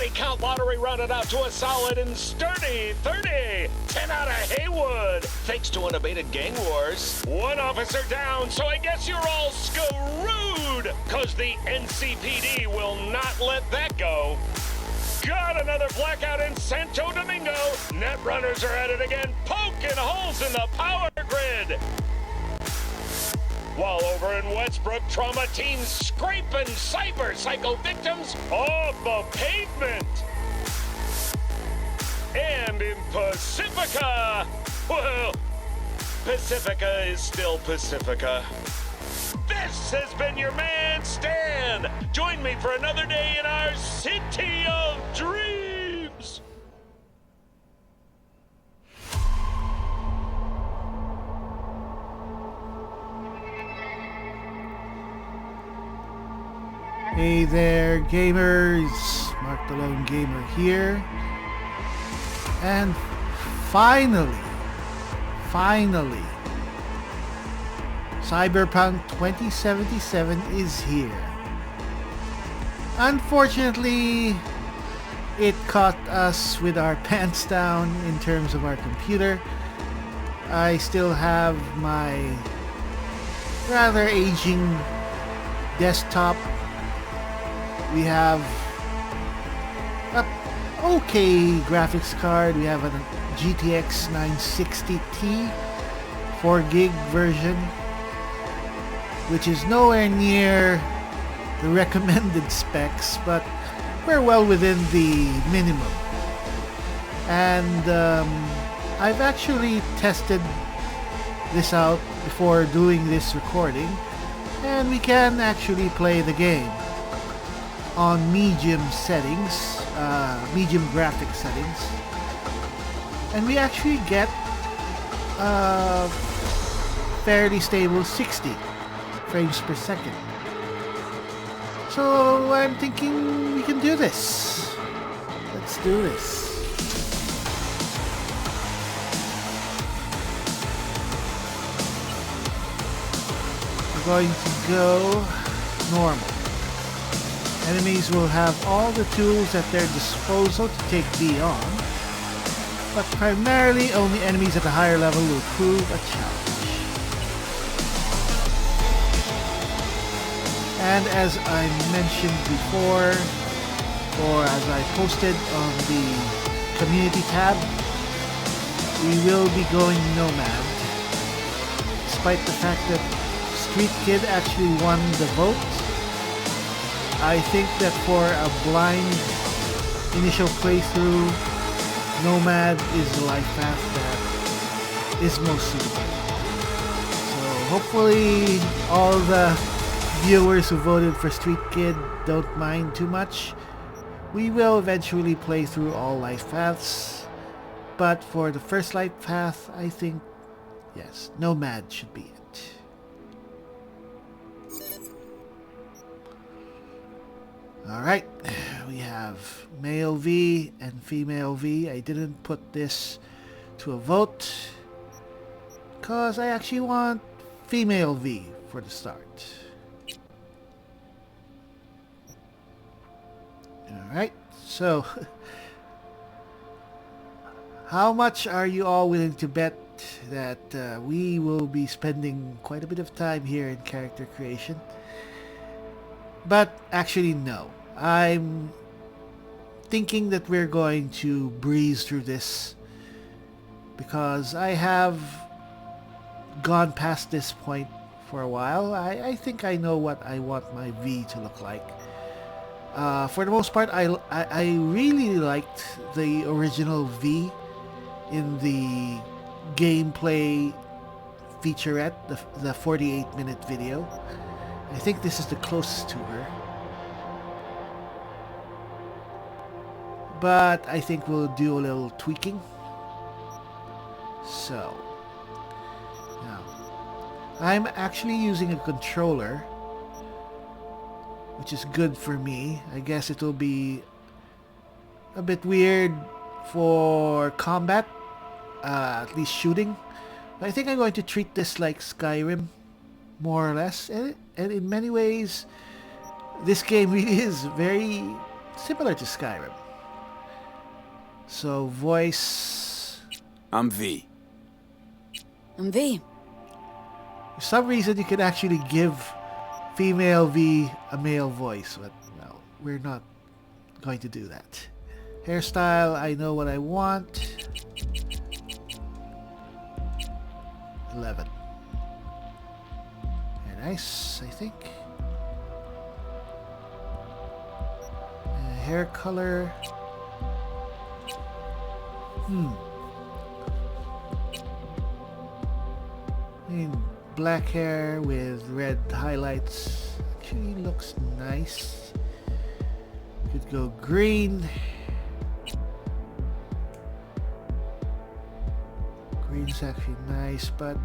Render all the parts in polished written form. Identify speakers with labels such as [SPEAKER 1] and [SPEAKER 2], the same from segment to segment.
[SPEAKER 1] body count lottery rounded out to a solid and sturdy 30. 10 out of Haywood, thanks to unabated gang wars. One officer down, so I guess you're all screwed, cause the NCPD will not let that go. Got another blackout in Santo Domingo. Netrunners are at it again, poking holes in the power grid. While over in Westbrook, trauma teams scraping cyber psycho victims off the pavement. And in Pacifica, well, Pacifica is still Pacifica. This has been your man, Stan. Join me for another day in our city of dreams.
[SPEAKER 2] Hey there, gamers! Mark the Lone Gamer here. And finally, Cyberpunk 2077 is here. Unfortunately, it caught us with our pants down in terms of our computer. I still have my rather aging desktop. We have a okay graphics card. We have a GTX 960 Ti 4 gig version, which is nowhere near the recommended specs, but we're well within the minimum. And I've actually tested this out before doing this recording, and we can actually play the game on medium settings, medium graphic settings, and we actually get fairly stable 60 frames per second. So I'm thinking we can do this. Let's do this. We're going to go normal. Enemies will have all the tools at their disposal to take V on, but primarily only enemies at a higher level will prove a challenge. And as I mentioned before, or as I posted on the community tab, we will be going Nomad, despite the fact that Street Kid actually won the vote. I think that for a blind initial playthrough, Nomad is the life path that is most suitable. So hopefully all the viewers who voted for Street Kid don't mind too much. We will eventually play through all life paths, but for the first life path, I think, yes, Nomad should be it. Alright, we have male V and female V. I didn't put this to a vote because I actually want female V for the start. Alright, so how much are you all willing to bet that we will be spending quite a bit of time here in character creation? But actually no. I'm thinking that we're going to breeze through this because I have gone past this point for a while. I think I know what I want my V to look like. For the most part, I really liked the original V in the gameplay featurette, the 48-minute video. I think this is the closest to her. But I think we'll do a little tweaking. So, now, I'm actually using a controller, which is good for me. I guess it will be a bit weird for combat, at least shooting. But I think I'm going to treat this like Skyrim, more or less. And in many ways, this game really is very similar to Skyrim. So voice.
[SPEAKER 3] I'm V.
[SPEAKER 4] I'm V.
[SPEAKER 2] For some reason, you can actually give female V a male voice, but well, we're not going to do that. Hairstyle, I know what I want. 11. Very nice, I think. Hair color. I mean, black hair with red highlights actually looks nice. Could go green. Green's actually nice, but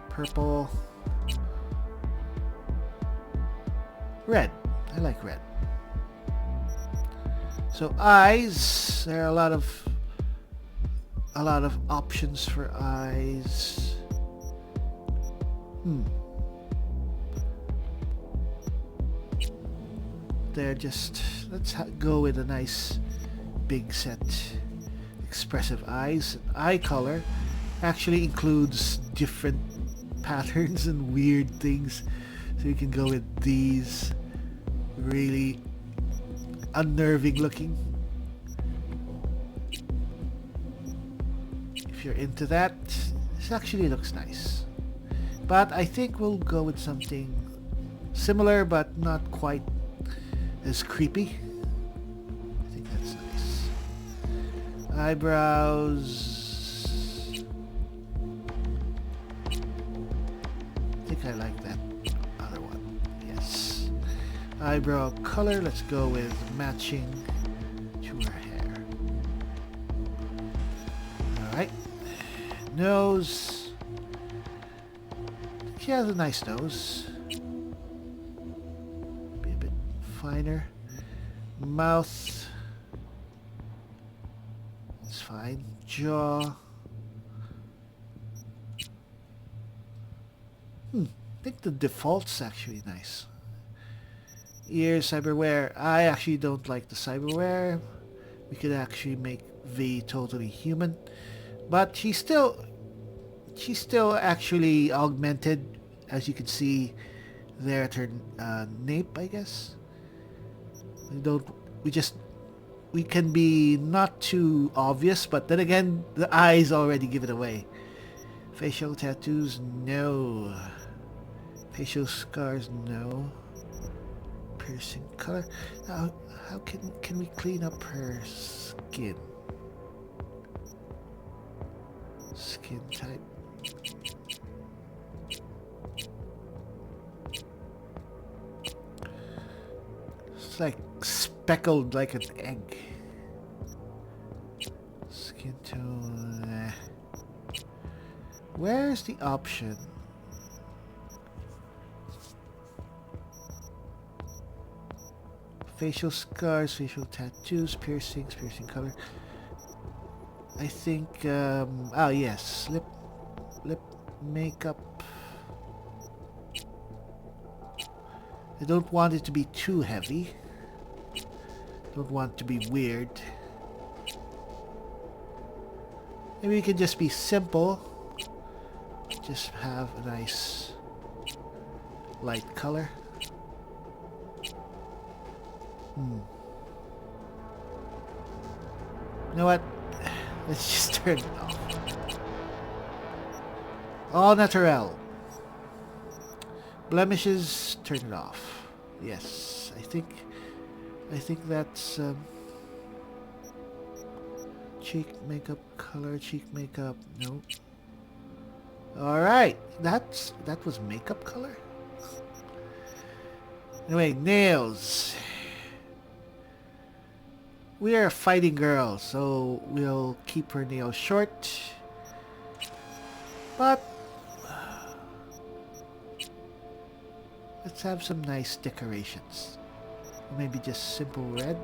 [SPEAKER 2] purple. Red. I like red. So eyes, there are a lot of options for eyes. They're just, let's go with a nice big set expressive eyes. Eye color actually includes different patterns and weird things, so you can go with these really unnerving looking. If you're into that, this actually looks nice. But I think we'll go with something similar but not quite as creepy. I think that's nice. Eyebrows. I think I like that other one. Yes. Eyebrow color, let's go with matching to her hair. Alright. Nose. She has a nice nose. Be a bit finer. Mouth. It's fine. Jaw. I think the default's actually nice. Ears, cyberware. I actually don't like the cyberware. We could actually make V totally human. But she's still actually augmented, as you can see there at her nape, I guess. We can be not too obvious, but then again, the eyes already give it away. Facial tattoos, no. Facial scars, no. Piercing color. Now, how can we clean up her skin? Skin type. It's like speckled like an egg. Skin tone. Where's the option? Facial scars, facial tattoos, piercings, piercing color. I think, oh yes, lip makeup. I don't want it to be too heavy. Don't want it to be weird. Maybe we can just be simple. Just have a nice light color. You know what? Let's just turn it off. All natural. Blemishes, turn it off. Yes, I think that's cheek makeup color, cheek makeup. Nope. All right, that was makeup color. Anyway, nails. We are a fighting girl, so we'll keep her nails short. But let's have some nice decorations. Maybe just simple red.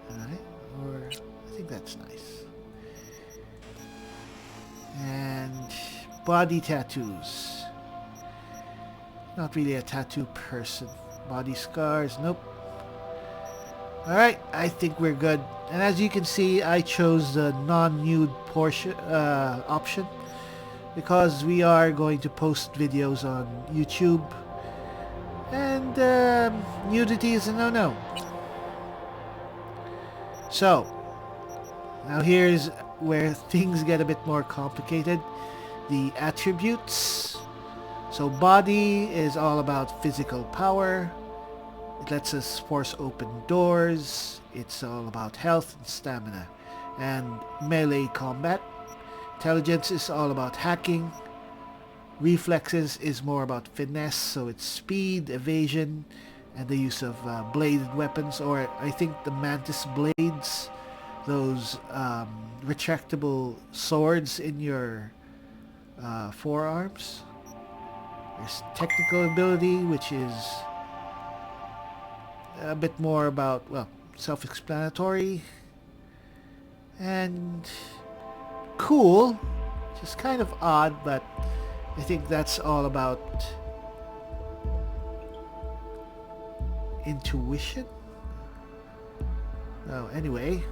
[SPEAKER 2] Alright, or I think that's nice. And body tattoos. Not really a tattoo person. Body scars, nope. Alright, I think we're good. And as you can see, I chose the non-nude portion option because we are going to post videos on YouTube, and nudity is a no-no. So, now here's where things get a bit more complicated. The attributes. So body is all about physical power. It lets us force open doors. It's all about health and stamina. And melee combat. Intelligence is all about hacking. Reflexes is more about finesse, so it's speed, evasion, and the use of bladed weapons, or I think the mantis blades, those retractable swords in your forearms. There's technical ability, which is a bit more about, well, self-explanatory. And cool, which is kind of odd, but I think that's all about intuition. Oh, anyway,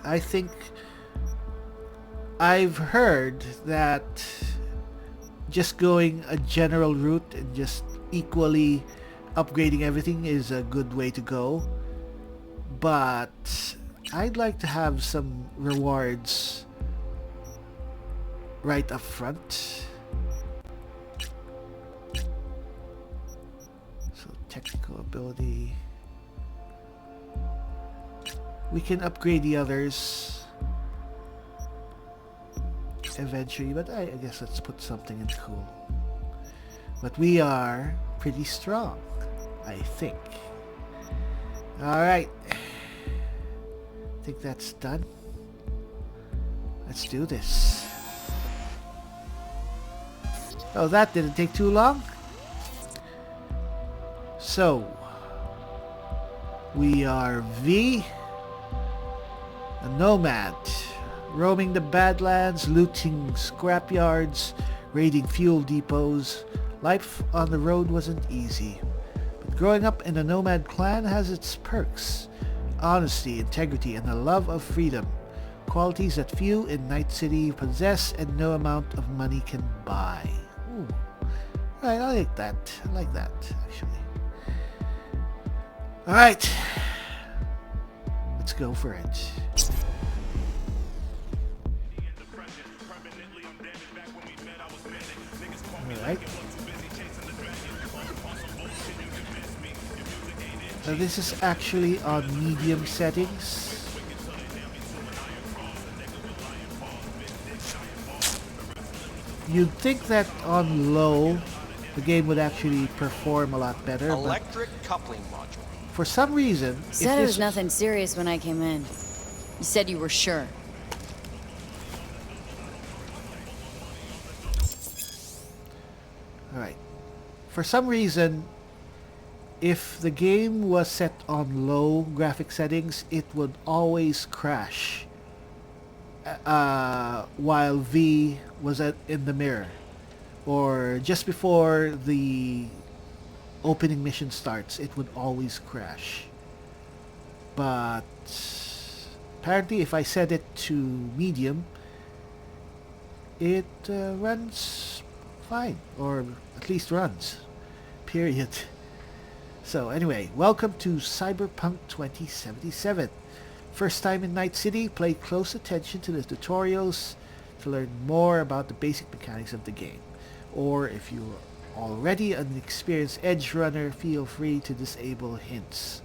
[SPEAKER 2] I think I've heard that just going a general route and just equally upgrading everything is a good way to go, but I'd like to have some rewards right up front. So technical ability, we can upgrade the others eventually, but I guess let's put something in cool. But we are pretty strong, I think. Alright, I think that's done. Let's do this. Oh, that didn't take too long. So, we are V, a nomad, roaming the Badlands, looting scrapyards, raiding fuel depots. Life on the road wasn't easy, but growing up in a nomad clan has its perks. Honesty, integrity, and a love of freedom. Qualities that few in Night City possess and no amount of money can buy. Ooh. Right, I like that. I like that, actually. Alright. Let's go for it. Alright. So this is actually on medium settings. You'd think that on low the game would actually perform a lot better.
[SPEAKER 3] Electric coupling module.
[SPEAKER 2] For some reason,
[SPEAKER 4] You said it was nothing serious when I came in. You said you were sure.
[SPEAKER 2] Alright. For some reason, if the game was set on low graphic settings, it would always crash while V was in the mirror, or just before the opening mission starts, it would always crash. But apparently if I set it to medium, it runs fine, or at least runs, period. So anyway, welcome to Cyberpunk 2077. First time in Night City, pay close attention to the tutorials to learn more about the basic mechanics of the game. Or if you're already an experienced edge runner, feel free to disable hints.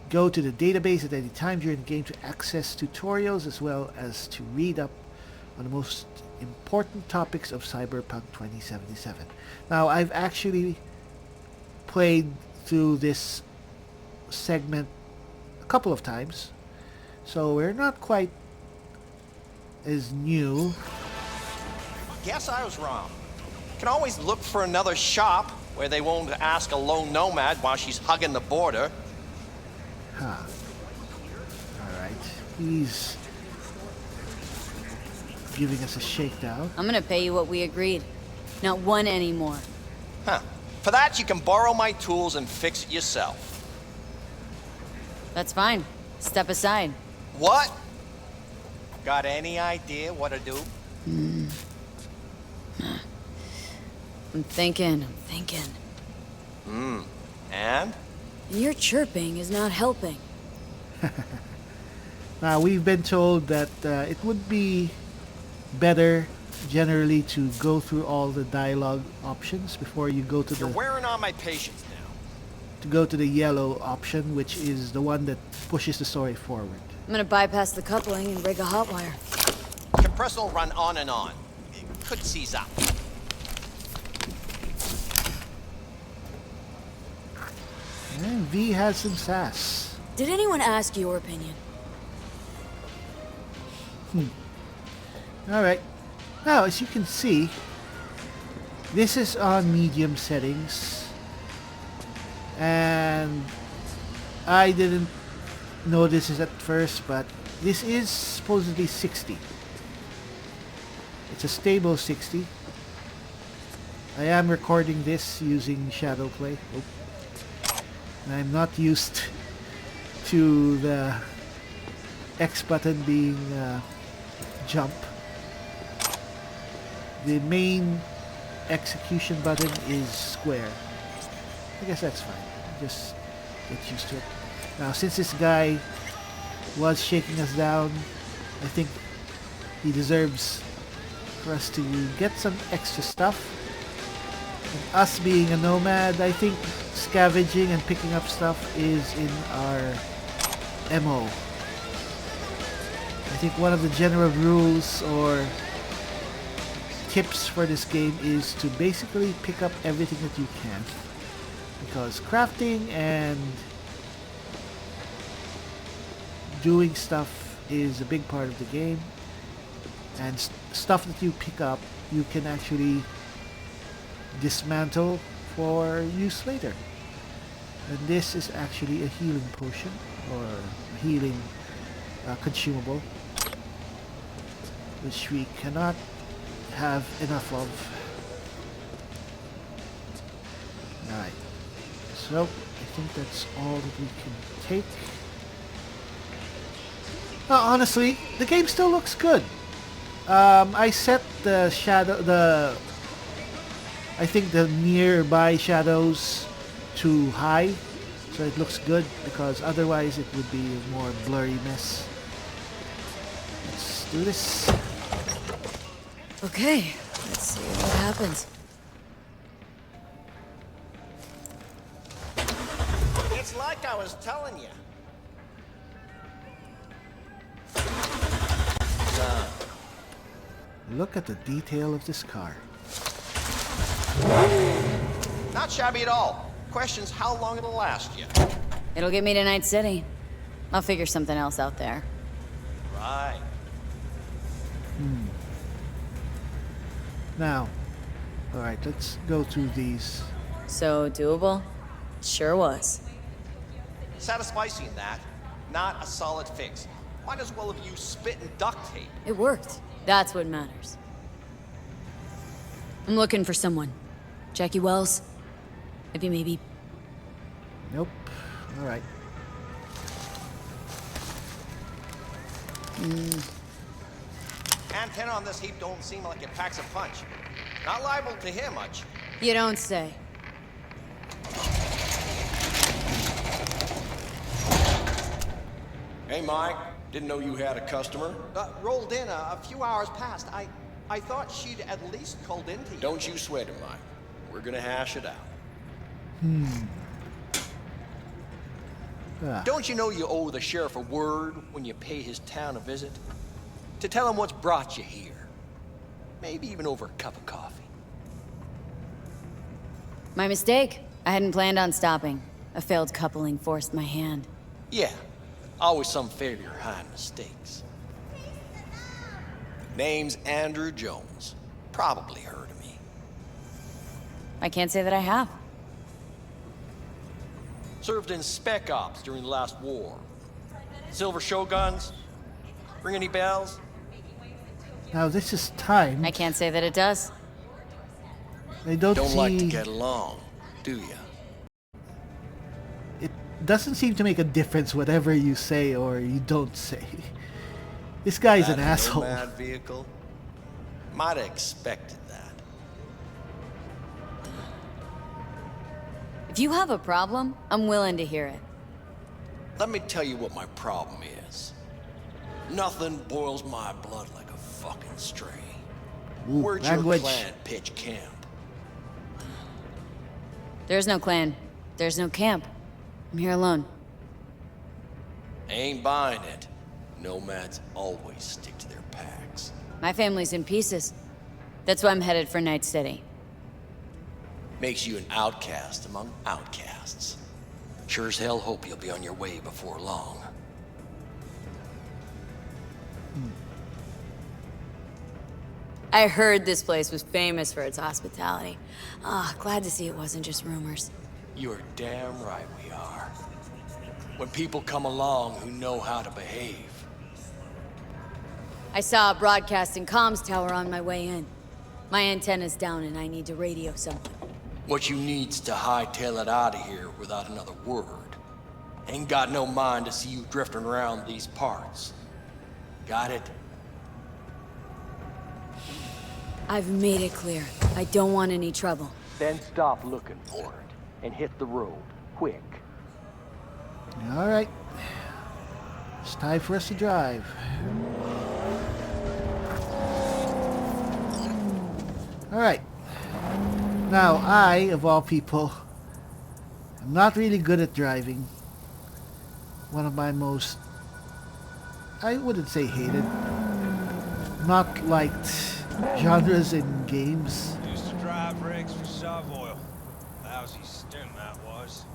[SPEAKER 2] Go to the database at any time during the game to access tutorials as well as to read up on the most important topics of Cyberpunk 2077. Now, I've actually played through this segment a couple of times, so we're not quite as new.
[SPEAKER 3] Guess I was wrong. Can always look for another shop where they won't ask a lone nomad while she's hugging the border.
[SPEAKER 2] Huh. Alright. He's giving us a shakedown.
[SPEAKER 4] I'm gonna pay you what we agreed. Not one anymore.
[SPEAKER 3] Huh. For that, you can borrow my tools and fix it yourself.
[SPEAKER 4] That's fine. Step aside.
[SPEAKER 3] What? Got any idea what to do?
[SPEAKER 4] I'm thinking.
[SPEAKER 3] And?
[SPEAKER 4] Your chirping is not helping.
[SPEAKER 2] Now, we've been told that it would be better generally to go through all the dialogue options before you go to
[SPEAKER 3] You're wearing on my patience now.
[SPEAKER 2] the yellow option, which is the one that pushes the story forward.
[SPEAKER 4] I'm gonna bypass the coupling and rig a hot wire.
[SPEAKER 3] Compressor will run on and on. It could seize up.
[SPEAKER 2] And V has some sass.
[SPEAKER 4] Did anyone ask your opinion?
[SPEAKER 2] Alright. Now, as you can see, this is on medium settings. And I didn't notice this at first, but this is supposedly 60. It's a stable 60. I am recording this using Shadow Play. And I'm not used to the X button being jump. The main execution button is square. I guess that's fine. Just get used to it. Now, since this guy was shaking us down, I think he deserves for us to get some extra stuff. And us being a nomad, I think scavenging and picking up stuff is in our MO. I think one of the general rules or tips for this game is to basically pick up everything that you can, because crafting and doing stuff is a big part of the game, and stuff that you pick up you can actually dismantle for use later. And this is actually a healing potion or a healing consumable, which we cannot have enough of. Alright, so I think that's all that we can take. Honestly, the game still looks good. I set the shadow, I think the nearby shadows to high, so it looks good, because otherwise it would be a more blurry mess. Let's do this.
[SPEAKER 4] Okay, let's see what happens.
[SPEAKER 3] It's like I was telling you.
[SPEAKER 2] Look at the detail of this car.
[SPEAKER 3] Not shabby at all. Question's how long it'll last you.
[SPEAKER 4] It'll get me to Night City. I'll figure something else out there.
[SPEAKER 3] Right.
[SPEAKER 2] Now, alright, let's go through these.
[SPEAKER 4] So doable? Sure was.
[SPEAKER 3] Satisficing that, not a solid fix. Might as well have used spit and duct tape.
[SPEAKER 4] It worked. That's what matters. I'm looking for someone. Jackie Wells? Maybe.
[SPEAKER 2] Nope. Alright.
[SPEAKER 3] Antenna on this heap don't seem like it packs a punch. Not liable to hear much.
[SPEAKER 4] You don't say.
[SPEAKER 5] Hey, Mike. Didn't know you had a customer.
[SPEAKER 3] Rolled in a few hours past. I thought she'd at least called in to you.
[SPEAKER 5] Don't you sweat it, Mike. We're gonna hash it out.
[SPEAKER 3] Don't you know you owe the sheriff a word when you pay his town a visit? To tell him what's brought you here. Maybe even over a cup of coffee.
[SPEAKER 4] My mistake. I hadn't planned on stopping. A failed coupling forced my hand.
[SPEAKER 3] Yeah, always some failure hide mistakes.
[SPEAKER 5] Name's Andrew Jones. Probably heard of me.
[SPEAKER 4] I can't say that I have.
[SPEAKER 3] Served in Spec Ops during the last war. Silver Shoguns? Ring any bells?
[SPEAKER 2] Now this is time.
[SPEAKER 4] I can't say that it does.
[SPEAKER 2] I don't
[SPEAKER 5] Don't
[SPEAKER 2] see
[SPEAKER 5] like to get along, do ya?
[SPEAKER 2] it doesn't seem to make a difference whatever you say or you don't say. This guy's an asshole.
[SPEAKER 3] Nomad vehicle? Might have expected that.
[SPEAKER 4] If you have a problem, I'm willing to hear it.
[SPEAKER 5] Let me tell you what my problem is. Nothing boils my blood like a fucking stray.
[SPEAKER 2] Ooh,
[SPEAKER 5] Where'd
[SPEAKER 2] language.
[SPEAKER 5] your clan pitch camp?
[SPEAKER 4] There's no clan. There's no camp. I'm here alone.
[SPEAKER 5] Ain't buying it. Nomads always stick to their packs.
[SPEAKER 4] My family's in pieces. That's why I'm headed for Night City.
[SPEAKER 5] Makes you an outcast among outcasts. Sure as hell hope you'll be on your way before long.
[SPEAKER 4] I heard this place was famous for its hospitality. Ah, glad to see it wasn't just rumors.
[SPEAKER 5] You're damn right we are. When people come along who know how to behave.
[SPEAKER 4] I saw a broadcasting comms tower on my way in. My antenna's down and I need to radio someone.
[SPEAKER 5] What you need's to hightail it out of here without another word. Ain't got no mind to see you drifting around these parts. Got it?
[SPEAKER 4] I've made it clear. I don't want any trouble.
[SPEAKER 6] Then stop looking for it and hit the road, quick.
[SPEAKER 2] Alright. It's time for us to drive. Alright. Now, I, of all people, am not really good at driving. One of my most, I wouldn't say hated, not liked genres in games.
[SPEAKER 7] Used to drive rigs for Savoy. Lousy stint that was.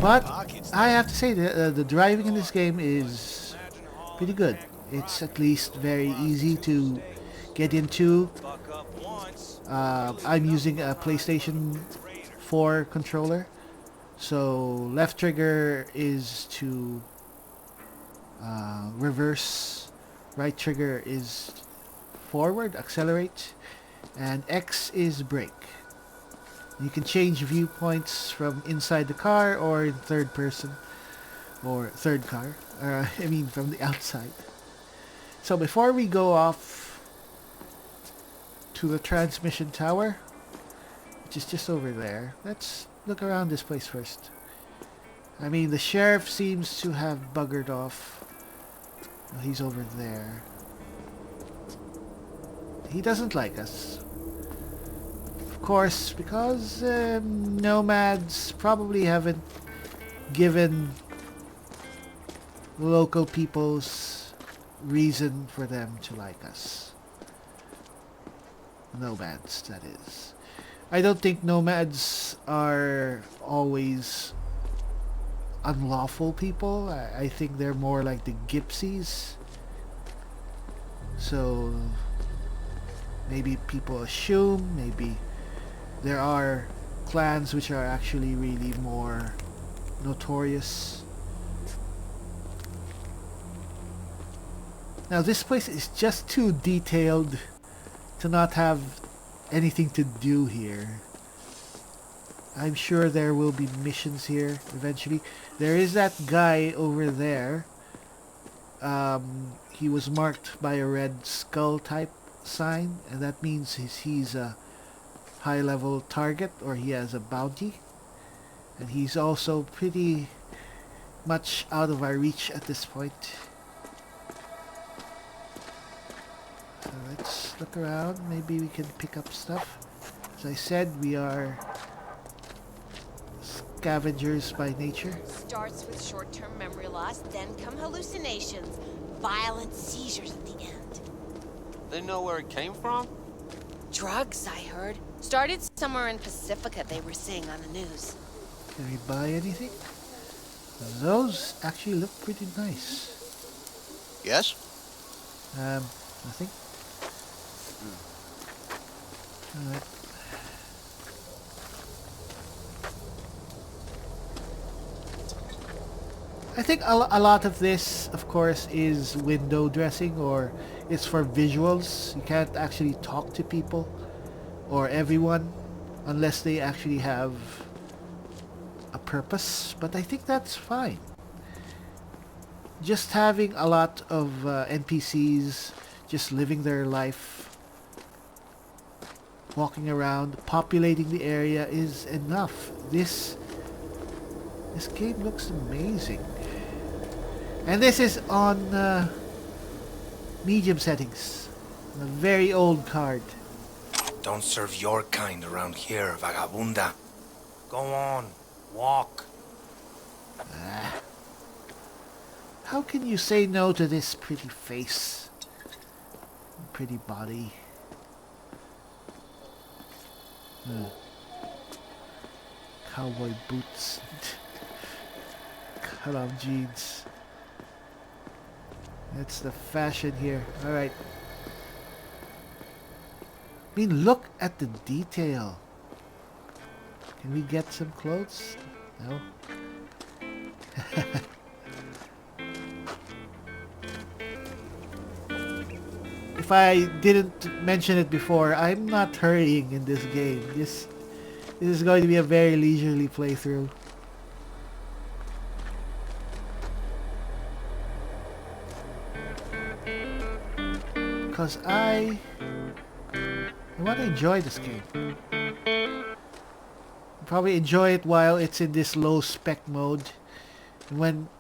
[SPEAKER 2] But I have to say the driving in this game is pretty good. It's at least very easy to get into. I'm using a PlayStation 4 controller. So left trigger is to reverse, right trigger is forward, accelerate, and X is brake. You can change viewpoints from inside the car or in third person or third car. I mean from the outside. So before we go off to the transmission tower, which is just over there, let's look around this place first. I mean, the sheriff seems to have buggered off. Well, he's over there. He doesn't like us. Of course, because nomads probably haven't given local peoples reason for them to like us. Nomads, that is. I don't think nomads are always unlawful people. I think they're more like the gypsies. So maybe people assume, maybe there are clans which are actually really more notorious. Now this place is just too detailed to not have anything to do here. I'm sure there will be missions here eventually. There is that guy over there. He was marked by a red skull type sign, and that means he's a high level target, or he has a bounty. And he's also pretty much out of our reach at this point. So let's look around. Maybe we can pick up stuff. As I said, we are scavengers by nature.
[SPEAKER 8] Starts with short-term memory loss, then come hallucinations, violent seizures at the end.
[SPEAKER 3] They know where it came from?
[SPEAKER 8] Drugs, I heard. Started somewhere in Pacifica, they were saying on the news.
[SPEAKER 2] Can we buy anything? Those actually look pretty nice.
[SPEAKER 5] Yes?
[SPEAKER 2] Nothing. Alright. I think a lot of this, of course, is window dressing, or it's for visuals. You can't actually talk to people or everyone unless they actually have purpose, but I think that's fine. Just having a lot of NPCs just living their life, walking around, populating the area is enough. This game looks amazing. And this is on medium settings. A very old card.
[SPEAKER 9] Don't serve your kind around here, vagabunda. Go on, walk.
[SPEAKER 2] How can you say no to this pretty face? Pretty body. Cowboy boots. Cut off jeans. That's the fashion here. Alright. I mean, look at the detail. Can we get some clothes? No? If I didn't mention it before, I'm not hurrying in this game. This is going to be a very leisurely playthrough. Because I want to enjoy this game. Probably enjoy it while it's in this low spec mode.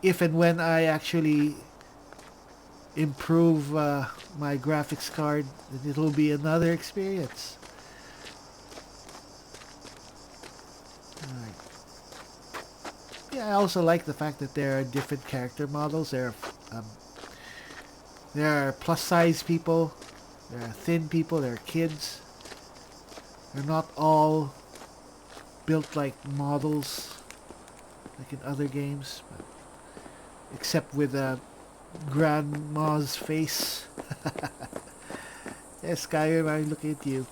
[SPEAKER 2] If and when I actually improve my graphics card, then it'll be another experience. Alright. Yeah, I also like the fact that there are different character models. There are plus size people, there are thin people, there are kids. They're not all built like models like in other games, but except with Grandma's face. Yeah, Skyrim, I'm looking at you.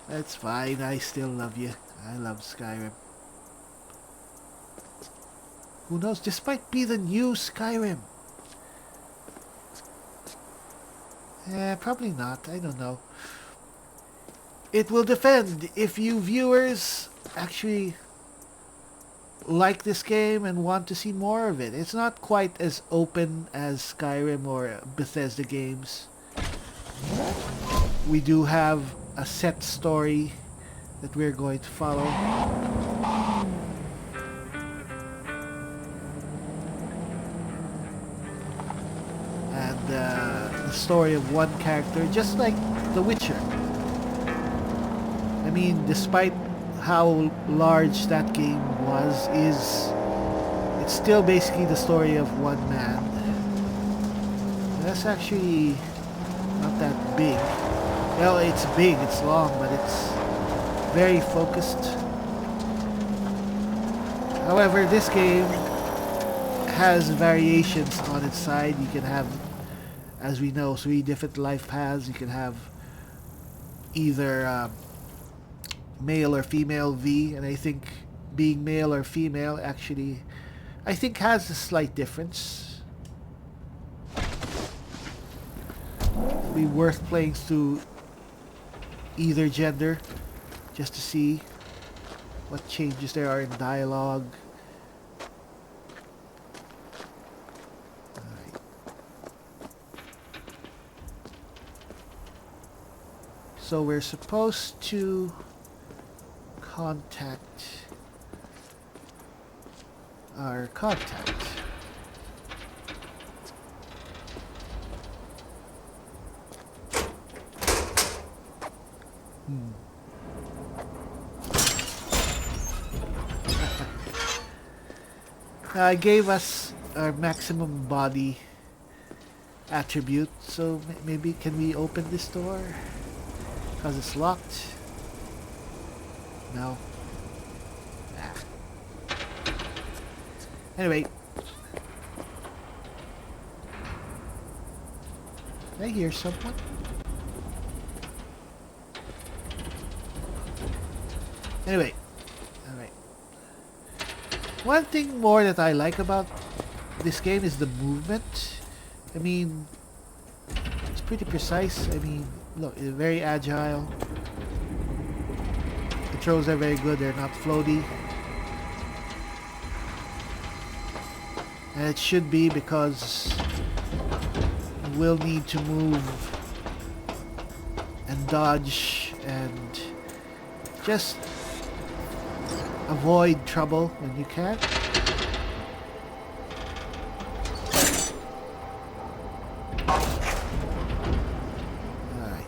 [SPEAKER 2] That's fine, I still love you. I love Skyrim. Who knows, this might be the new Skyrim. Probably not, I don't know. It will depend if you viewers actually like this game and want to see more of it. It's not quite as open as Skyrim or Bethesda games. We do have a set story that we're going to follow. And the story of one character, just like The Witcher. I mean, despite how large that game was, it's still basically the story of one man. That's actually not that big. Well, it's big, it's long, but it's very focused. However, this game has variations on its side. You can have, as we know, 3 different life paths. You can have either male or female V, and I think being male or female actually, I think, has a slight difference. It'd be worth playing through either gender just to see what changes there are in dialogue. Alright. So we're supposed to contact our contact. Gave us our maximum body attribute, so maybe can we open this door? Because it's locked. No. Anyway. Did I hear someone? Anyway. Alright. One thing more that I like about this game is the movement. I mean, it's pretty precise. I mean, look, it's very agile. Controls are very good, they're not floaty. And it should be, because we'll need to move and dodge and just avoid trouble when you can. Alright.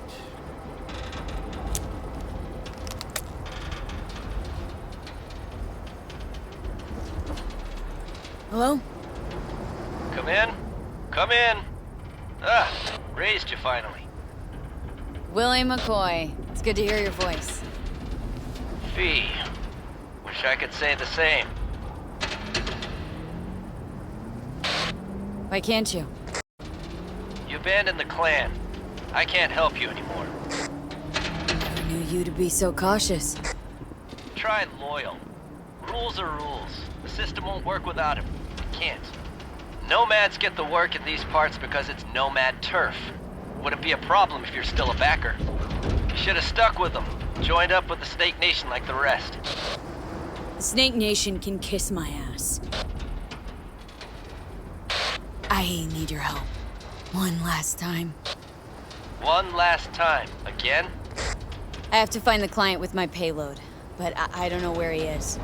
[SPEAKER 4] Hello?
[SPEAKER 6] Come in. Come in. Ah, raised you finally.
[SPEAKER 4] Willie McCoy. It's good to hear your voice.
[SPEAKER 6] Fee. Wish I could say the same.
[SPEAKER 4] Why can't you?
[SPEAKER 6] You abandoned the clan. I can't help you anymore.
[SPEAKER 4] I knew you to be so cautious.
[SPEAKER 6] Try loyal. Rules are rules. The system won't work without him. It can't. Nomads get the work in these parts because it's nomad turf. Wouldn't be a problem if you're still a backer. You should have stuck with them. Joined up with the Snake Nation like the rest.
[SPEAKER 4] The Snake Nation can kiss my ass. I need your help. One last time.
[SPEAKER 6] One last time. Again?
[SPEAKER 4] I have to find the client with my payload, but I don't know where he is.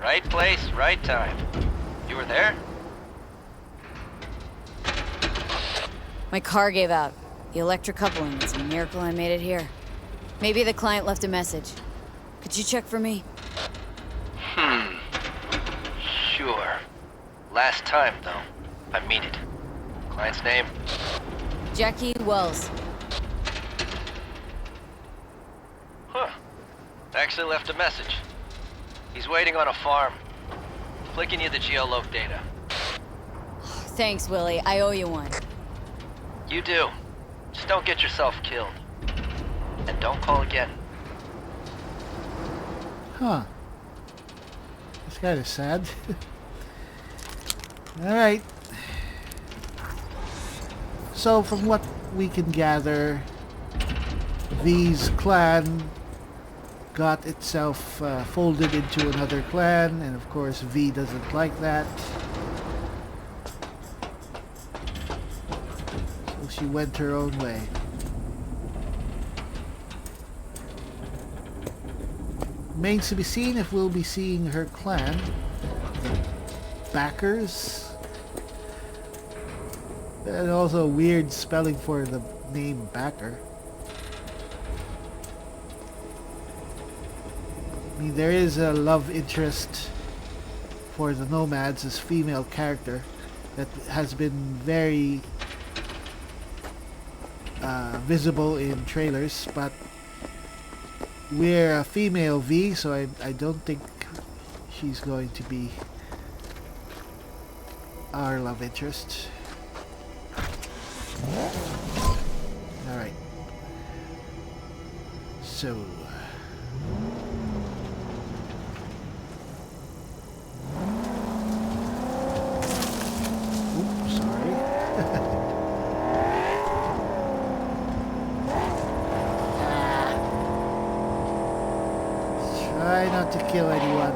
[SPEAKER 6] Right place, right time. You were there?
[SPEAKER 4] My car gave out. The electric coupling. It's a miracle I made it here. Maybe the client left a message. Could you check for me?
[SPEAKER 6] Sure. Last time, though. I mean it. Client's name?
[SPEAKER 4] Jackie Wells.
[SPEAKER 6] Huh. Actually left a message. He's waiting on a farm. Flicking you the geoloc data.
[SPEAKER 4] Thanks, Willie. I owe you one.
[SPEAKER 6] You do. Just don't get yourself killed. And don't call again.
[SPEAKER 2] Huh. It's kind of sad. Alright. So from what we can gather, V's clan got itself folded into another clan, and of course V doesn't like that. So she went her own way. Remains to be seen if we'll be seeing her clan, the backers. And also a weird spelling for the name backer. I mean, there is a love interest for the Nomads, this female character that has been very visible in trailers, but we're a female V, so I don't think she's going to be our love interest. Alright. So... Oops, sorry. Try not to kill anyone.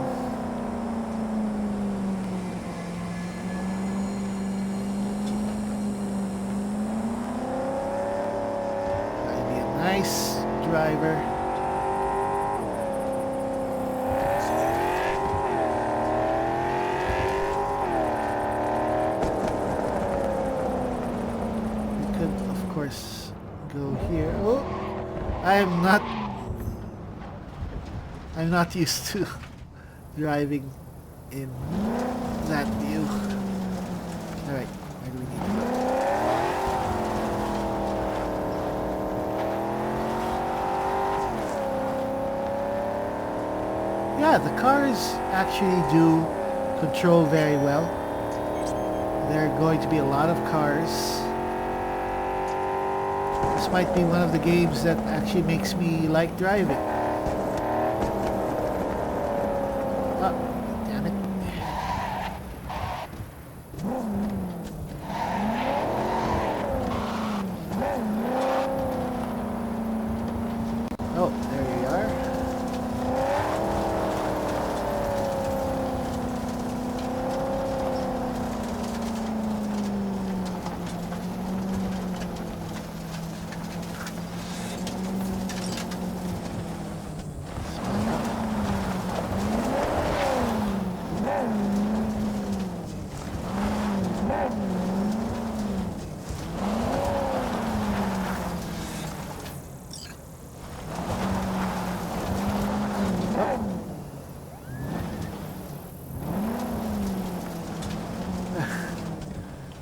[SPEAKER 2] Gotta be a nice driver. We could, of course, go here. Oh, I'm not used to driving in that view. Alright, where do we need to go? Yeah, the cars actually do control very well. There are going to be a lot of cars. This might be one of the games that actually makes me like driving. Oh, damn it. Oh, there you are.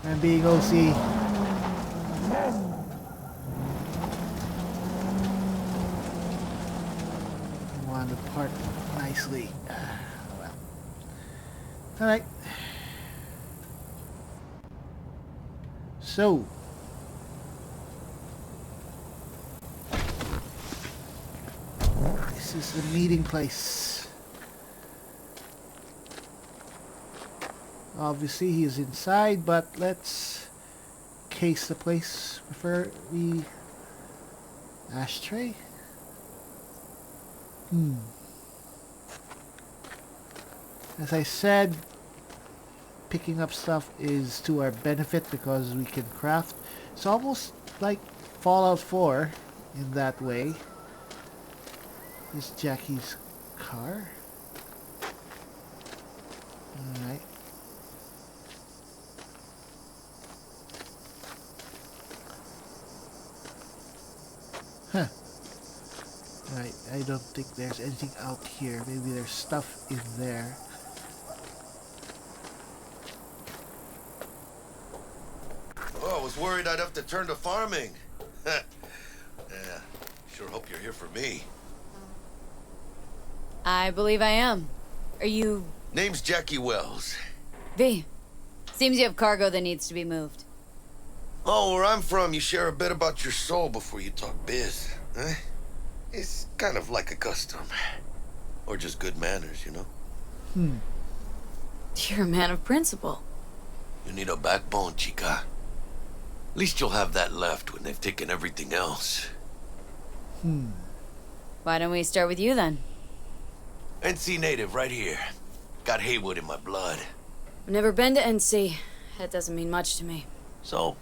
[SPEAKER 2] I'm being OC. Want to park nicely. Well. Alright. So. This is the meeting place. Obviously he is inside, but let's case the place. Prefer the ashtray. As I said, picking up stuff is to our benefit because we can craft. It's almost like Fallout 4 in that way. This is Jackie's car. Alright. Huh. Right, I don't think there's anything out here. Maybe there's stuff in there.
[SPEAKER 10] Oh, I was worried I'd have to turn to farming. Yeah, sure hope you're here for me.
[SPEAKER 4] I believe I am. Are you...
[SPEAKER 10] Name's Jackie Wells.
[SPEAKER 4] V. Seems you have cargo that needs to be moved.
[SPEAKER 10] Oh, where I'm from, you share a bit about your soul before you talk biz, eh? It's kind of like a custom. Or just good manners, you know?
[SPEAKER 4] You're a man of principle.
[SPEAKER 10] You need a backbone, chica. At least you'll have that left when they've taken everything else.
[SPEAKER 4] Why don't we start with you then?
[SPEAKER 10] NC native right here. Got Haywood in my blood.
[SPEAKER 4] I've never been to NC. That doesn't mean much to me.
[SPEAKER 10] So,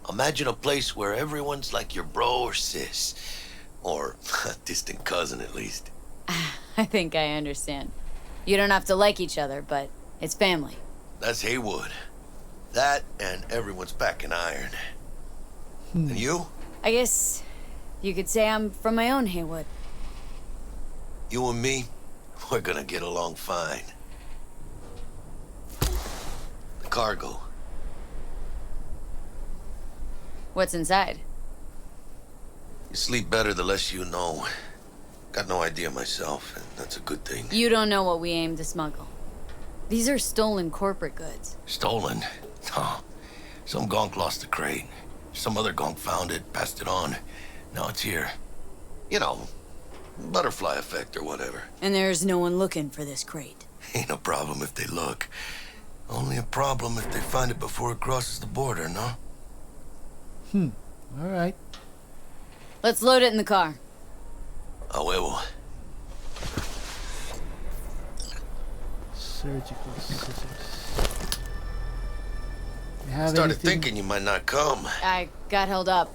[SPEAKER 10] imagine a place where everyone's like your bro or sis. Or a distant cousin, at least.
[SPEAKER 4] I think I understand. You don't have to like each other, but it's family.
[SPEAKER 10] That's Haywood. That and everyone's back in iron. And you?
[SPEAKER 4] I guess you could say I'm from my own Haywood.
[SPEAKER 10] You and me, we're gonna get along fine. The cargo.
[SPEAKER 4] What's inside?
[SPEAKER 10] You sleep better the less you know. Got no idea myself, and that's a good thing.
[SPEAKER 4] You don't know what we aim to smuggle. These are stolen corporate goods.
[SPEAKER 10] Stolen? No. Some gonk lost the crate. Some other gonk found it, passed it on. Now it's here. You know, butterfly effect or whatever.
[SPEAKER 4] And there's no one looking for this crate.
[SPEAKER 10] Ain't a problem if they look. Only a problem if they find it before it crosses the border, no?
[SPEAKER 2] Alright.
[SPEAKER 4] Let's load it in the car.
[SPEAKER 10] A huevo.
[SPEAKER 2] Surgical scissors. You have
[SPEAKER 10] Started
[SPEAKER 2] anything?
[SPEAKER 10] thinking you might not come.
[SPEAKER 4] I got held up.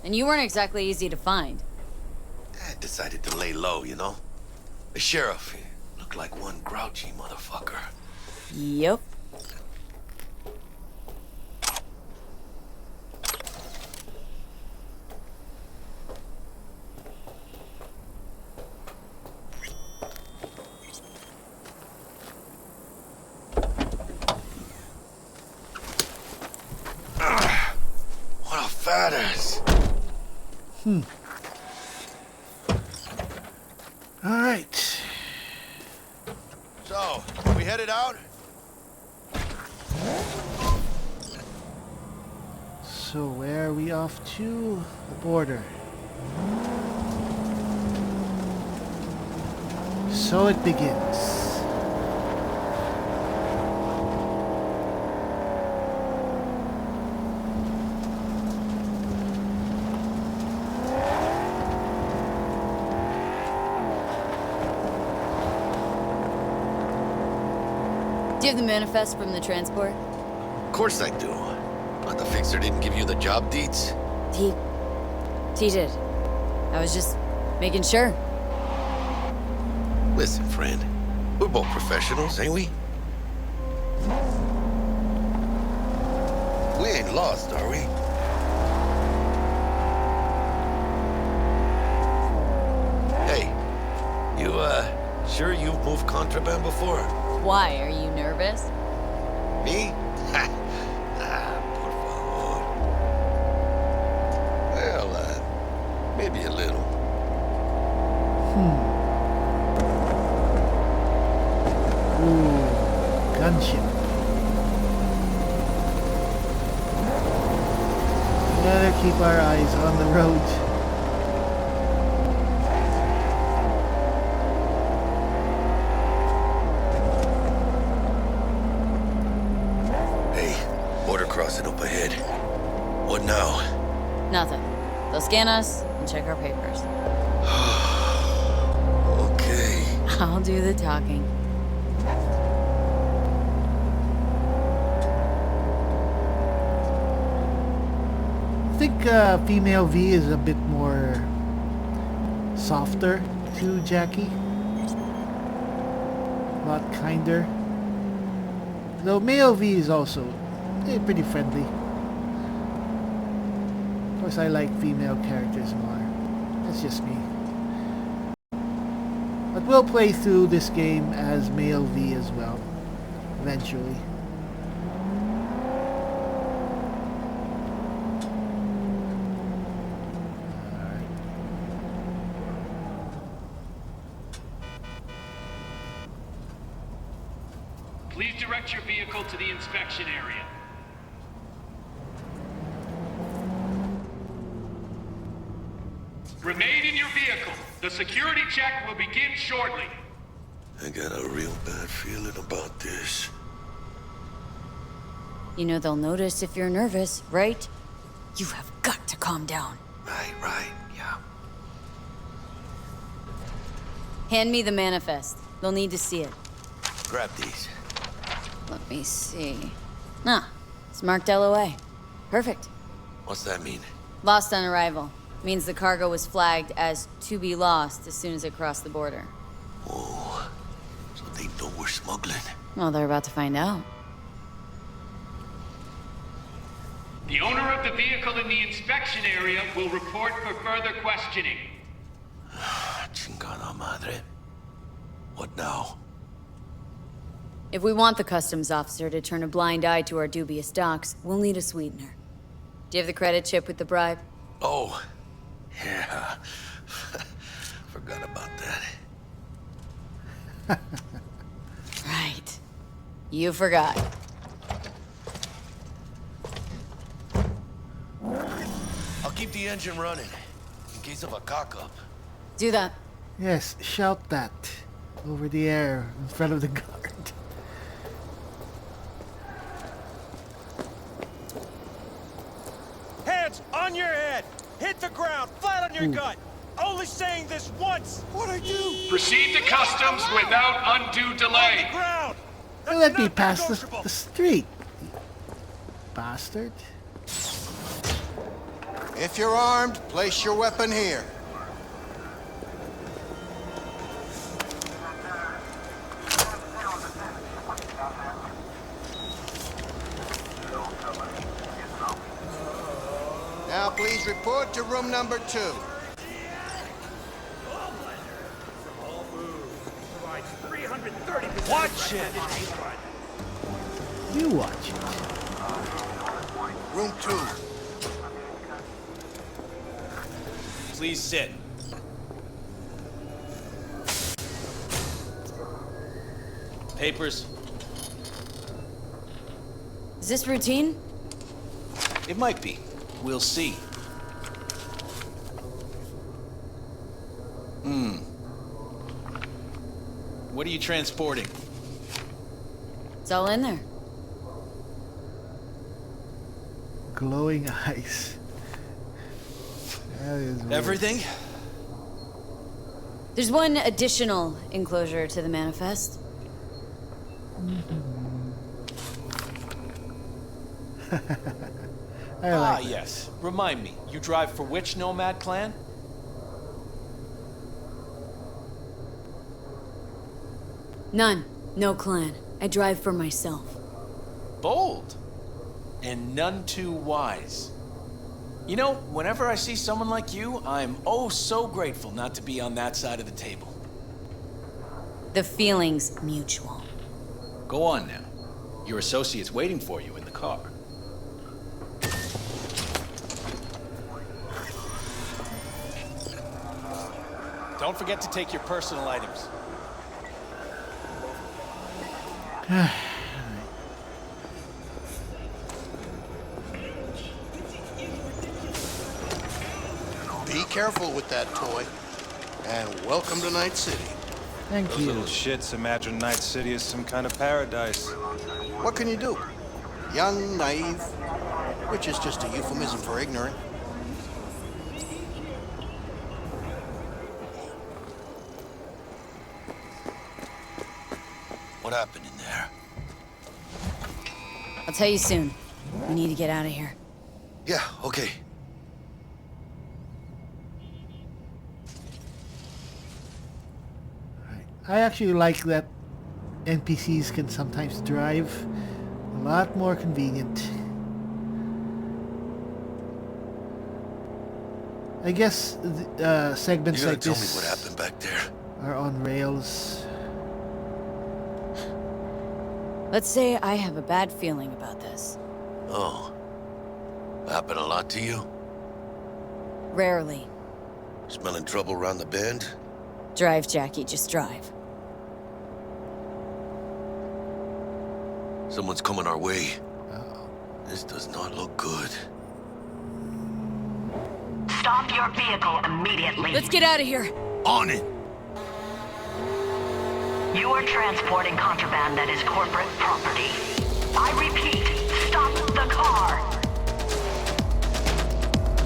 [SPEAKER 4] And you weren't exactly easy to find.
[SPEAKER 10] I decided to lay low, you know? The sheriff, he looked like one grouchy motherfucker.
[SPEAKER 4] Yep.
[SPEAKER 10] What a fat ass.
[SPEAKER 2] Alright.
[SPEAKER 10] So, we headed out?
[SPEAKER 2] So where are we off to? The border. So it begins.
[SPEAKER 4] Do you have the manifest from the transport?
[SPEAKER 10] Of course I do. But the fixer didn't give you the job deeds?
[SPEAKER 4] He did. I was just making sure.
[SPEAKER 10] Listen, friend. We're both professionals, ain't we? We ain't lost, are we? Hey, you, sure you've moved contraband before?
[SPEAKER 4] Why? Are you nervous?
[SPEAKER 10] Me? Put
[SPEAKER 2] keep our eyes on the road.
[SPEAKER 10] Hey, border crossing up ahead. What now?
[SPEAKER 4] Nothing. They'll scan us and check our papers.
[SPEAKER 10] Okay.
[SPEAKER 4] I'll do the talking.
[SPEAKER 2] I think female V is a bit more softer to Jackie. A lot kinder. Though male V is also pretty friendly. Of course, I like female characters more. That's just me. But we'll play through this game as male V as well, eventually.
[SPEAKER 11] Please direct your vehicle to the inspection area. Remain in your vehicle. The security check will begin shortly.
[SPEAKER 10] I got a real bad feeling about this.
[SPEAKER 4] You know they'll notice if you're nervous, right? You have got to calm down.
[SPEAKER 10] Right, yeah.
[SPEAKER 4] Hand me the manifest. They'll need to see it.
[SPEAKER 10] Grab these.
[SPEAKER 4] Let me see. Ah, it's marked LOA. Perfect.
[SPEAKER 10] What's that mean?
[SPEAKER 4] Lost on arrival. Means the cargo was flagged as to be lost as soon as it crossed the border.
[SPEAKER 10] Oh, so they know we're smuggling.
[SPEAKER 4] Well, they're about to find out.
[SPEAKER 11] The owner of the vehicle in the inspection area will report for further questioning.
[SPEAKER 10] Chingada madre. What now?
[SPEAKER 4] If we want the customs officer to turn a blind eye to our dubious docks, we'll need a sweetener. Do you have the credit chip with the bribe?
[SPEAKER 10] Oh, yeah. Forgot about that.
[SPEAKER 4] Right. You forgot.
[SPEAKER 10] I'll keep the engine running in case of a cock-up.
[SPEAKER 4] Do that.
[SPEAKER 2] Yes, shout that over the air in front of the guard.
[SPEAKER 7] Hands on your head! Hit the ground, flat on your gut! Only saying this once! What'd I do?
[SPEAKER 11] Proceed to customs without undue delay.
[SPEAKER 7] Ground!
[SPEAKER 2] Let me pass the street, bastard.
[SPEAKER 12] If you're armed, place your weapon here. Now please report to room number 2.
[SPEAKER 7] Watch it!
[SPEAKER 2] You watch it.
[SPEAKER 12] Room 2.
[SPEAKER 7] Please sit. Papers.
[SPEAKER 4] Is this routine?
[SPEAKER 7] It might be. We'll see. What are you transporting?
[SPEAKER 4] It's all in there.
[SPEAKER 2] Glowing eyes. That is weird.
[SPEAKER 7] Everything?
[SPEAKER 4] There's one additional enclosure to the manifest.
[SPEAKER 2] I like
[SPEAKER 7] Yes. Remind me, you drive for which Nomad clan?
[SPEAKER 4] None. No clan. I drive for myself.
[SPEAKER 7] Bold. And none too wise. You know, whenever I see someone like you, I'm oh so grateful not to be on that side of the table.
[SPEAKER 4] The feeling's mutual.
[SPEAKER 7] Go on now. Your associate's waiting for you in the car. Don't forget to take your personal items.
[SPEAKER 12] careful with that toy. And welcome to Night City.
[SPEAKER 2] Thank
[SPEAKER 13] Those
[SPEAKER 2] you.
[SPEAKER 13] little shits imagine Night City is some kind of paradise.
[SPEAKER 12] What can you do? Young, naive, which is just a euphemism for ignorant.
[SPEAKER 9] What happened in there?
[SPEAKER 4] I'll tell you soon. We need to get out of here.
[SPEAKER 10] Yeah, okay.
[SPEAKER 2] I actually like that NPCs can sometimes drive. A lot more convenient. I guess segments
[SPEAKER 10] You gotta
[SPEAKER 2] like
[SPEAKER 10] tell me
[SPEAKER 2] this
[SPEAKER 10] what happened back there.
[SPEAKER 2] are on rails.
[SPEAKER 4] Let's say I have a bad feeling about this.
[SPEAKER 10] Oh. Happened a lot to you?
[SPEAKER 4] Rarely.
[SPEAKER 10] Smelling trouble around the bend?
[SPEAKER 4] Drive, Jackie, just drive.
[SPEAKER 10] Someone's coming our way. This does not look good.
[SPEAKER 14] Stop your vehicle immediately.
[SPEAKER 4] Let's get out of here.
[SPEAKER 10] On it!
[SPEAKER 14] You are transporting contraband that is corporate property. I repeat, stop the car.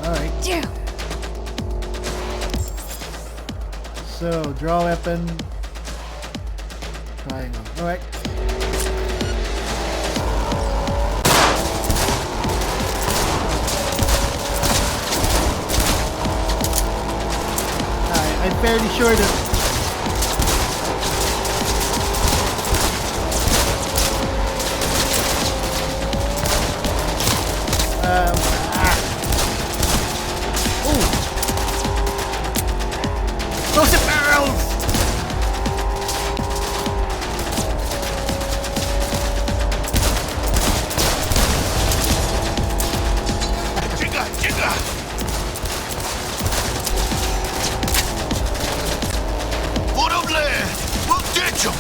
[SPEAKER 2] Alright.
[SPEAKER 4] Yeah.
[SPEAKER 2] So, draw weapon. Triangle. Alright. I'm fairly sure that explosive barrels!
[SPEAKER 10] Chinga! Put him there! We'll ditch him!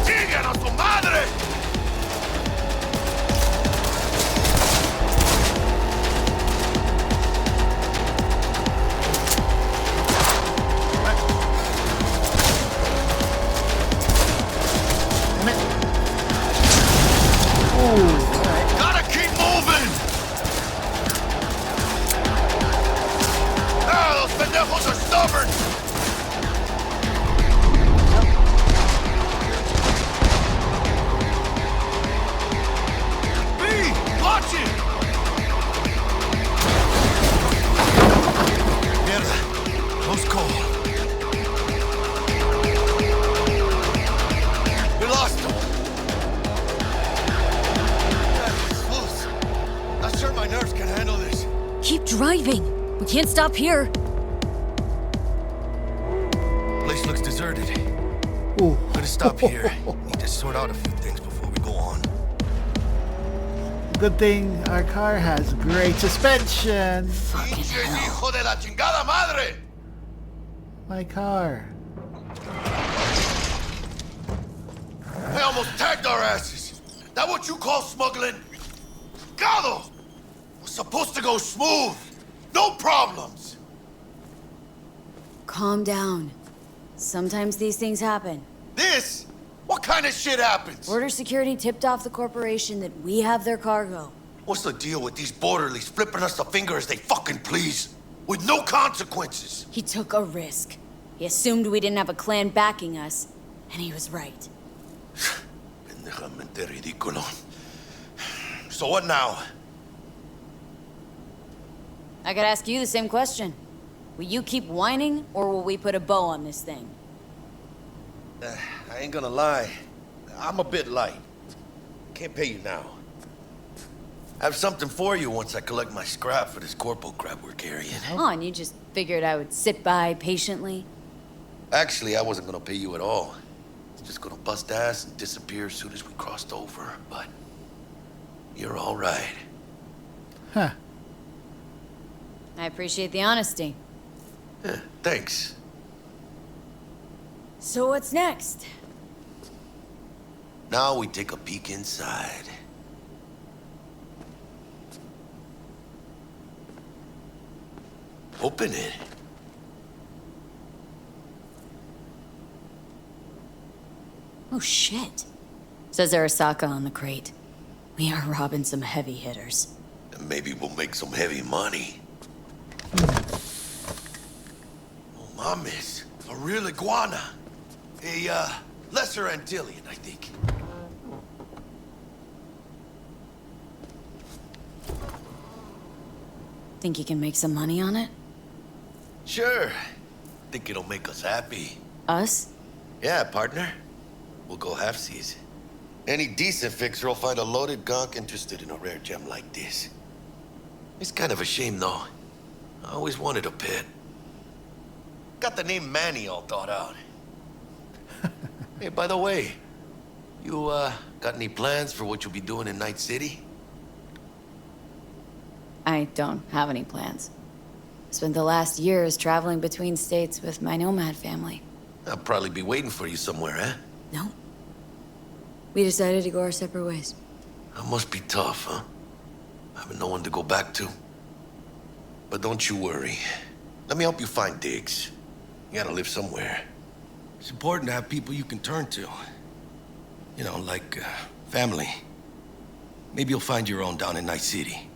[SPEAKER 10] ¡Sigan a su madre! Gotta keep moving! Ah, those pendejos are stubborn! B! Watch it! Mierda. Close call. We lost him. Close. Not sure my nerves can handle this.
[SPEAKER 4] Keep driving. We can't stop here.
[SPEAKER 10] Place looks deserted.
[SPEAKER 2] Ooh.
[SPEAKER 10] Gonna stop here. Need to sort out a few things before we go on.
[SPEAKER 2] Good thing our car has great suspension.
[SPEAKER 10] Pinches hijo de la chingada madre!
[SPEAKER 2] My car.
[SPEAKER 10] They almost tagged our asses. That what you call smuggling? Gado! Was supposed to go smooth. No problems.
[SPEAKER 4] Calm down. Sometimes these things happen.
[SPEAKER 10] This? What kind of shit happens?
[SPEAKER 4] Border security tipped off the corporation that we have their cargo.
[SPEAKER 10] What's the deal with these borderlies flipping us the finger as they fucking please? With no consequences.
[SPEAKER 4] He took a risk. He assumed we didn't have a clan backing us, and he was right.
[SPEAKER 10] Pendejamente ridículo. So what now?
[SPEAKER 4] I could ask you the same question. Will you keep whining, or will we put a bow on this thing?
[SPEAKER 10] I ain't gonna lie. I'm a bit light. Can't pay you now. I have something for you once I collect my scrap for this corpo crap we're carrying.
[SPEAKER 4] Oh, and you just figured I would sit by patiently?
[SPEAKER 10] Actually, I wasn't gonna pay you at all. I was just gonna bust ass and disappear as soon as we crossed over, but you're all right.
[SPEAKER 2] Huh.
[SPEAKER 4] I appreciate the honesty.
[SPEAKER 10] Thanks.
[SPEAKER 4] So what's next?
[SPEAKER 10] Now we take a peek inside. Open it.
[SPEAKER 4] Oh shit. Says Arasaka on the crate. We are robbing some heavy hitters.
[SPEAKER 10] And maybe we'll make some heavy money. Oh, mames. A real iguana. A, lesser Antillean, I think.
[SPEAKER 4] Think you can make some money on it?
[SPEAKER 10] Sure. Think it'll make us happy.
[SPEAKER 4] Us?
[SPEAKER 10] Yeah, partner. We'll go halfsies. Any decent fixer will find a loaded gonk interested in a rare gem like this. It's kind of a shame, though. I always wanted a pet. Got the name Manny all thought out. Hey, by the way, you, got any plans for what you'll be doing in Night City?
[SPEAKER 4] I don't have any plans. Spent the last years traveling between states with my Nomad family.
[SPEAKER 10] I'll probably be waiting for you somewhere, eh?
[SPEAKER 4] No. We decided to go our separate ways.
[SPEAKER 10] That must be tough, huh? Having no one to go back to. But don't you worry. Let me help you find digs. You gotta live somewhere. It's important to have people you can turn to. You know, like, family. Maybe you'll find your own down in Night City.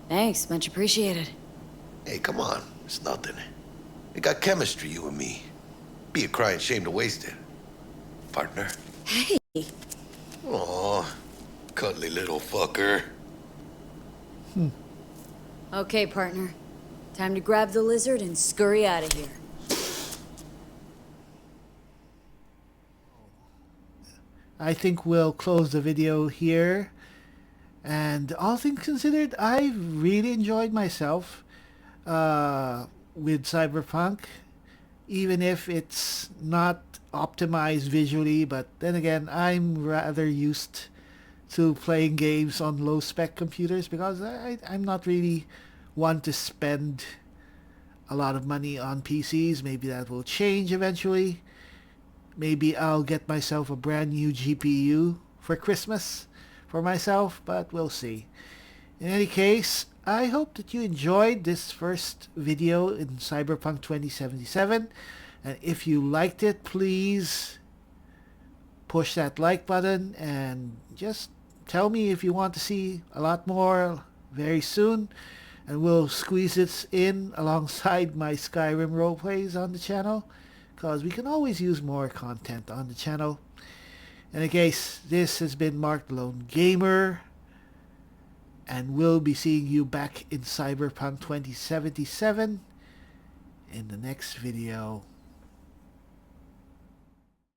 [SPEAKER 4] Thanks, much appreciated.
[SPEAKER 10] Hey, come on. It's nothing. We got chemistry, you and me. Be a crying shame to waste it. Partner.
[SPEAKER 4] Hey.
[SPEAKER 10] Aw, cuddly little fucker.
[SPEAKER 4] Okay, partner. Time to grab the lizard and scurry out of here.
[SPEAKER 2] I think we'll close the video here. And all things considered, I really enjoyed myself with Cyberpunk. Even if it's not optimized visually, but then again, I'm rather used to playing games on low-spec computers because I'm not really one to spend a lot of money on PCs. Maybe that will change eventually. Maybe I'll get myself a brand new GPU for Christmas for myself, but we'll see. In any case, I hope that you enjoyed this first video in Cyberpunk 2077. And if you liked it, please push that like button and just tell me if you want to see a lot more very soon. And we'll squeeze it in alongside my Skyrim roleplays on the channel, because we can always use more content on the channel. In any case, this has been Mark the Lone Gamer, and we'll be seeing you back in Cyberpunk 2077 in the next video.